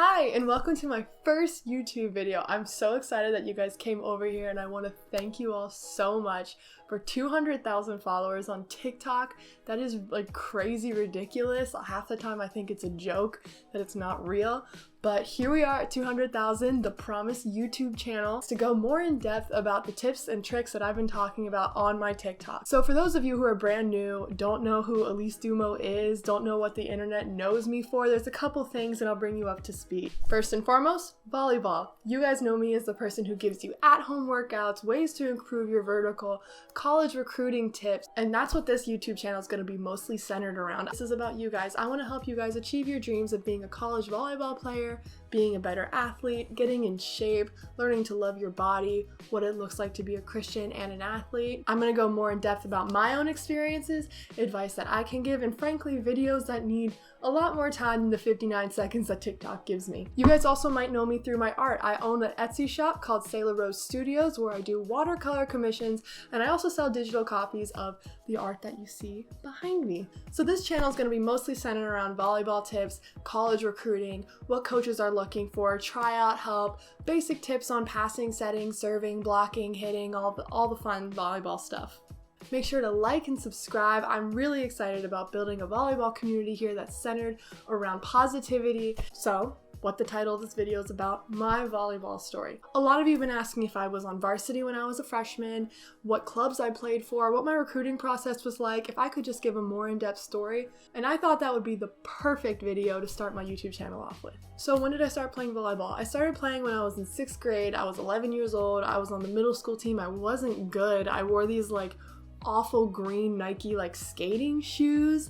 Hi, and welcome to my first YouTube video. I'm so excited that you guys came over here, and I want to thank you all so much for 200,000 followers on TikTok. That is like crazy ridiculous. Half the time I think it's a joke, that it's not real. But here we are at 200,000, the promised YouTube channel, to go more in depth about the tips and tricks that I've been talking about on my TikTok. So for those of you who are brand new, don't know who Elise Dumo is, don't know what the internet knows me for, there's a couple things and I'll bring you up to speed. First and foremost, volleyball. You guys know me as the person who gives you at-home workouts, ways to improve your vertical, college recruiting tips, and that's what this YouTube channel is going to be mostly centered around. This is about you guys. I want to help you guys achieve your dreams of being a college volleyball player, being a better athlete, getting in shape, learning to love your body, what it looks like to be a Christian and an athlete. I'm going to go more in depth about my own experiences, advice that I can give, and frankly, videos that need a lot more time than the 59 seconds that TikTok gives me. You guys also might know me through my art. I own an Etsy shop called Sailor Rose Studios where I do watercolor commissions, and I also sell digital copies of the art that you see behind me. So this channel is going to be mostly centered around volleyball tips, college recruiting, what coaches are looking for, tryout help, basic tips on passing, setting, serving, blocking, hitting, all the fun volleyball stuff. Make sure to like and subscribe. I'm really excited about building a volleyball community here that's centered around positivity. So, what the title of this video is about, my volleyball story. A lot of you have been asking if I was on varsity when I was a freshman, what clubs I played for, what my recruiting process was like, if I could just give a more in-depth story, and I thought that would be the perfect video to start my YouTube channel off with. So when did I start playing volleyball? I started playing when I was in 6th grade. I was 11 years old. I was on the middle school team. I wasn't good. I wore these awful green Nike skating shoes.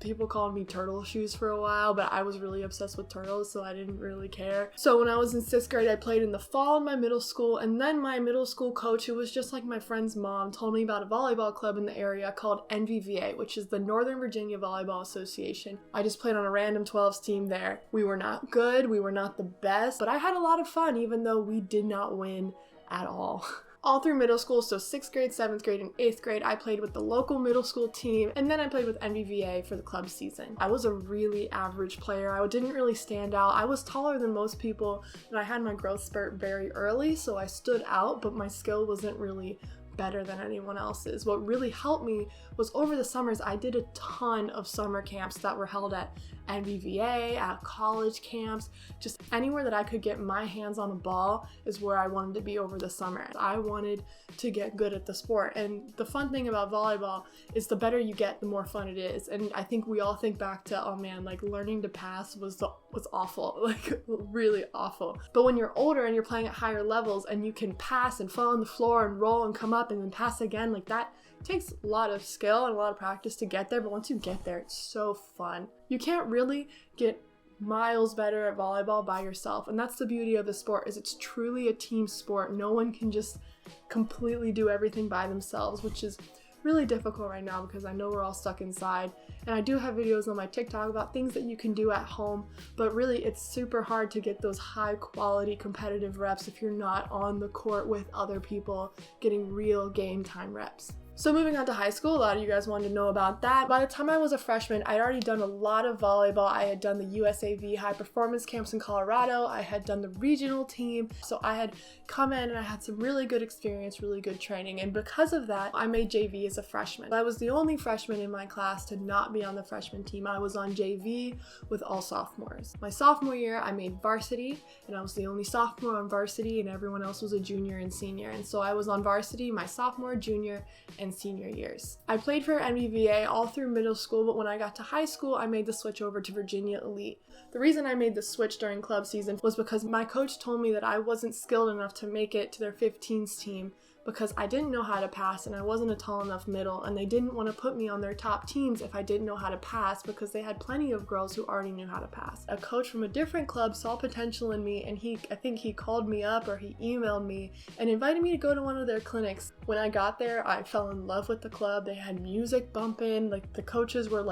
People called me turtle shoes for a while, but I was really obsessed with turtles, so I didn't really care. So when I was in 6th grade, I played in the fall in my middle school, and then my middle school coach, who was just like my friend's mom, told me about a volleyball club in the area called NVVA, which is the Northern Virginia Volleyball Association. I just played on a random 12s team there. We were not good, we were not the best, but I had a lot of fun even though we did not win at all. All through middle school, so 6th grade, 7th grade, and 8th grade, I played with the local middle school team, and then I played with NVVA for the club season. I was a really average player. I didn't really stand out. I was taller than most people, and I had my growth spurt very early, so I stood out, but my skill wasn't really better than anyone else's. What really helped me was over the summers, I did a ton of summer camps that were held at NVVA, at college camps, just anywhere that I could get my hands on a ball is where I wanted to be over the summer. I wanted to get good at the sport, and the fun thing about volleyball is the better you get, the more fun it is. And I think we all think back to, oh man, learning to pass was awful, really awful. But when you're older and you're playing at higher levels and you can pass and fall on the floor and roll and come up and then pass again, that takes a lot of skill and a lot of practice to get there, but once you get there, it's so fun. You can't really get miles better at volleyball by yourself, and that's the beauty of the sport, is it's truly a team sport. No one can just completely do everything by themselves, which is really difficult right now because I know we're all stuck inside. And I do have videos on my TikTok about things that you can do at home, but really it's super hard to get those high quality competitive reps if you're not on the court with other people getting real game time reps. So moving on to high school, a lot of you guys wanted to know about that. By the time I was a freshman, I'd already done a lot of volleyball. I had done the USAV high performance camps in Colorado. I had done the regional team. So I had come in and I had some really good experience, really good training. And because of that, I made JV as a freshman. I was the only freshman in my class to not be on the freshman team. I was on JV with all sophomores. My sophomore year, I made varsity, and I was the only sophomore on varsity, and everyone else was a junior and senior. And so I was on varsity my sophomore, junior, and senior years. I played for NVVA all through middle school, but when I got to high school, I made the switch over to Virginia Elite. The reason I made the switch during club season was because my coach told me that I wasn't skilled enough to make it to their 15s team because I didn't know how to pass and I wasn't a tall enough middle, and they didn't want to put me on their top teams if I didn't know how to pass because they had plenty of girls who already knew how to pass. A coach from a different club saw potential in me, and I think he called me up or he emailed me and invited me to go to one of their clinics. When I got there, I fell in love with the club. They had music bumping, the coaches were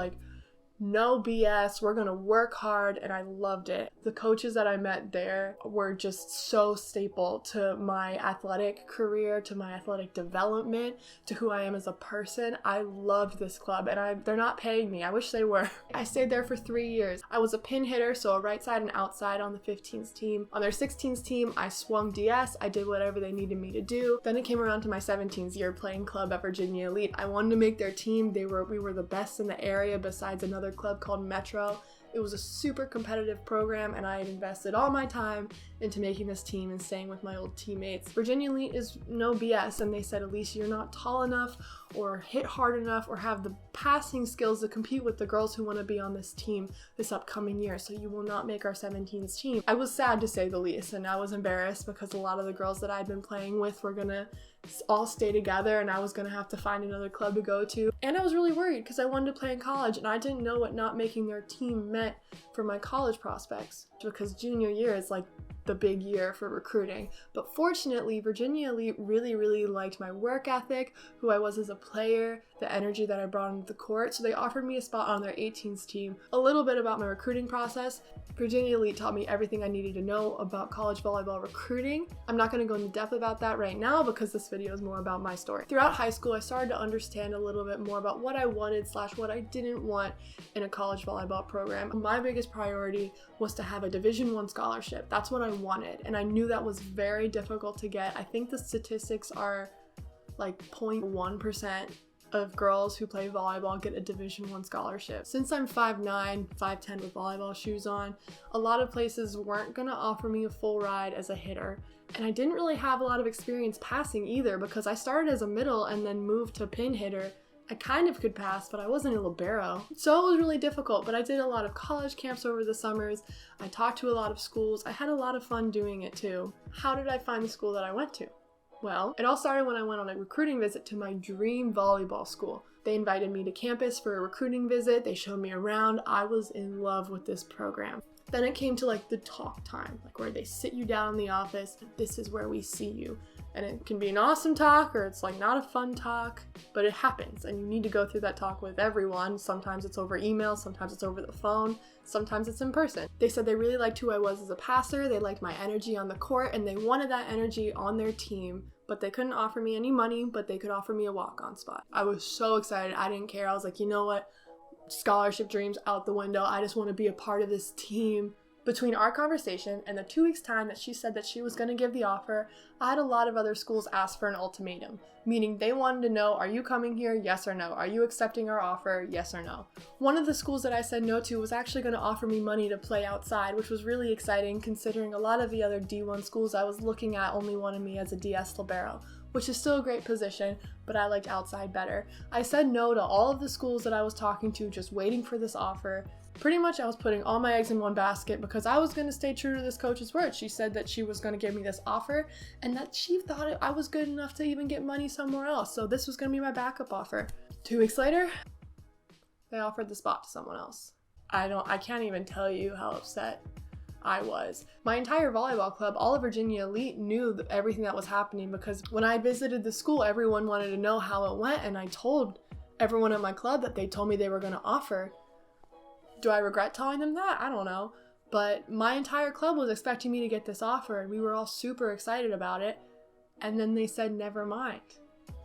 no BS, we're gonna work hard, and I loved it. The coaches that I met there were just so staple to my athletic career, to my athletic development, to who I am as a person. I loved this club, and they're not paying me. I wish they were. I stayed there for 3 years. I was a pin hitter, so a right side and outside on the 15s team. On their 16s team, I swung DS. I did whatever they needed me to do. Then it came around to my 17th year playing club at Virginia Elite. I wanted to make their team. We were the best in the area besides another club called Metro. It was a super competitive program, and I had invested all my time into making this team and staying with my old teammates. Virginia Elite is no BS, and they said, Alicia, you're not tall enough or hit hard enough or have the passing skills to compete with the girls who want to be on this team this upcoming year, so you will not make our 17s team. I was sad to say the least, and I was embarrassed because a lot of the girls that I'd been playing with were gonna all stay together, and I was gonna have to find another club to go to. And I was really worried because I wanted to play in college, and I didn't know what not making their team meant for my college prospects, because junior year is like the big year for recruiting. But fortunately, Virginia Elite really liked my work ethic, who I was as a player, the energy that I brought into the court, so they offered me a spot on their 18s team. A little bit about my recruiting process. Virginia Elite taught me everything I needed to know about college volleyball recruiting. I'm not going to go into depth about that right now because this video is more about my story. Throughout high school, I started to understand a little bit more about what I wanted / what I didn't want in a college volleyball program. My biggest priority was to have a Division I scholarship. That's what I wanted, and I knew that was very difficult to get. I think the statistics are like 0.1% of girls who play volleyball get a Division I scholarship. Since I'm 5'9", 5'10" with volleyball shoes on, a lot of places weren't gonna offer me a full ride as a hitter. And I didn't really have a lot of experience passing either because I started as a middle and then moved to pin hitter. I kind of could pass, but I wasn't a libero. So it was really difficult, but I did a lot of college camps over the summers. I talked to a lot of schools. I had a lot of fun doing it too. How did I find the school that I went to? Well, it all started when I went on a recruiting visit to my dream volleyball school. They invited me to campus for a recruiting visit. They showed me around. I was in love with this program. Then it came to like the talk time, like where they sit you down in the office. This is where we see you. And it can be an awesome talk or it's like not a fun talk, but it happens and you need to go through that talk with everyone. Sometimes it's over email, sometimes it's over the phone, sometimes it's in person. They said they really liked who I was as a passer, they liked my energy on the court, and they wanted that energy on their team, but they couldn't offer me any money, but they could offer me a walk-on spot. I was so excited, I didn't care. I was like, you know what? Scholarship dreams out the window. I just want to be a part of this team. Between our conversation and the 2 weeks time that she said that she was going to give the offer, I had a lot of other schools ask for an ultimatum, meaning they wanted to know, are you coming here? Yes or no? Are you accepting our offer? Yes or no? One of the schools that I said no to was actually going to offer me money to play outside, which was really exciting considering a lot of the other D1 schools I was looking at only wanted me as a DS libero, which is still a great position, but I liked outside better. I said no to all of the schools that I was talking to, just waiting for this offer. Pretty much I was putting all my eggs in one basket because I was going to stay true to this coach's word. She said that she was going to give me this offer and that she thought I was good enough to even get money somewhere else. So this was going to be my backup offer. 2 weeks later, they offered the spot to someone else. I can't even tell you how upset I was. My entire volleyball club, all of Virginia Elite, knew everything that was happening because when I visited the school, everyone wanted to know how it went, and I told everyone at my club that they told me they were going to offer. Do I regret telling them that? I don't know. But my entire club was expecting me to get this offer, and we were all super excited about it. And then they said, never mind.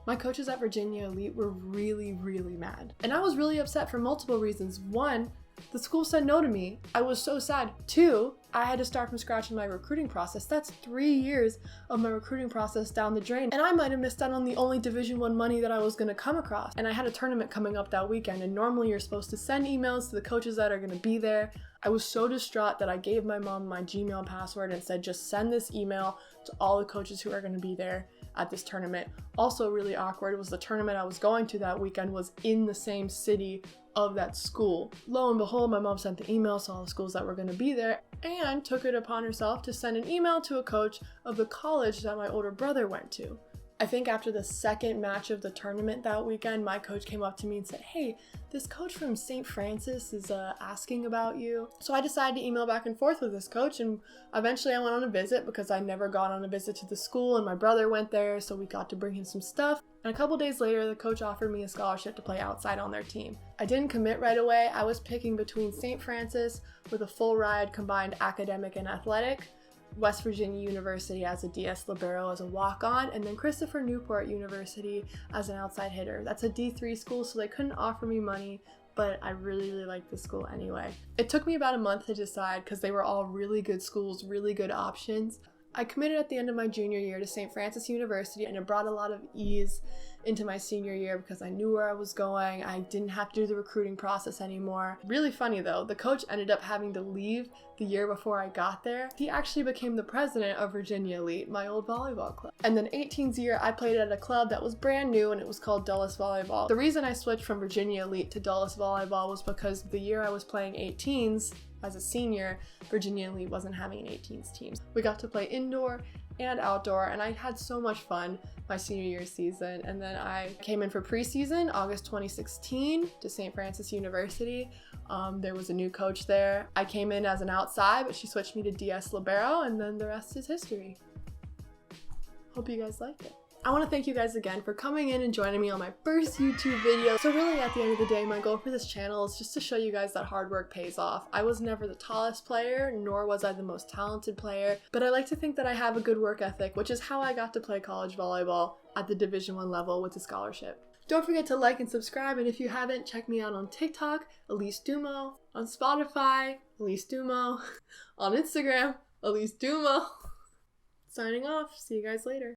My coaches at Virginia Elite were really mad. And I was really upset for multiple reasons. One, the school said no to me. I was so sad. 2, I had to start from scratch in my recruiting process. That's 3 years of my recruiting process down the drain. And I might have missed out on the only Division I money that I was going to come across. And I had a tournament coming up that weekend, and normally you're supposed to send emails to the coaches that are going to be there. I was so distraught that I gave my mom my Gmail password and said, just send this email to all the coaches who are going to be there at this tournament. Also really awkward was the tournament I was going to that weekend was in the same city of that school. Lo and behold, my mom sent the emails to all the schools that were going to be there and took it upon herself to send an email to a coach of the college that my older brother went to. I think after the second match of the tournament that weekend, my coach came up to me and said, hey, this coach from St. Francis is asking about you. So I decided to email back and forth with this coach, and eventually I went on a visit because I never got on a visit to the school, and my brother went there, so we got to bring him some stuff. And a couple days later, the coach offered me a scholarship to play outside on their team. I didn't commit right away. I was picking between St. Francis with a full ride combined academic and athletic, West Virginia University as a DS Libero as a walk-on, and then Christopher Newport University as an outside hitter. That's a D3 school, so they couldn't offer me money, but I really liked the school anyway. It took me about a month to decide because they were all really good schools, really good options. I committed at the end of my junior year to St. Francis University, and it brought a lot of ease into my senior year because I knew where I was going. I didn't have to do the recruiting process anymore. Really funny though, the coach ended up having to leave the year before I got there. He actually became the president of Virginia Elite, my old volleyball club. And then 18th year, I played at a club that was brand new and it was called Dulles Volleyball. The reason I switched from Virginia Elite to Dulles Volleyball was because the year I was playing 18s, as a senior, Virginia Elite wasn't having an 18s team. We got to play indoor and outdoor, and I had so much fun my senior year season. And then I came in for preseason August 2016 to St. Francis University. There was a new coach there. I came in as an outside, but she switched me to DS Libero, and then the rest is history. Hope you guys liked it. I want to thank you guys again for coming in and joining me on my first YouTube video. So really at the end of the day, my goal for this channel is just to show you guys that hard work pays off. I was never the tallest player, nor was I the most talented player, but I like to think that I have a good work ethic, which is how I got to play college volleyball at the Division I level with a scholarship. Don't forget to like and subscribe, and if you haven't, check me out on TikTok, Elise Dumo, on Spotify, Elise Dumo, on Instagram, Elise Dumo. Signing off. See you guys later.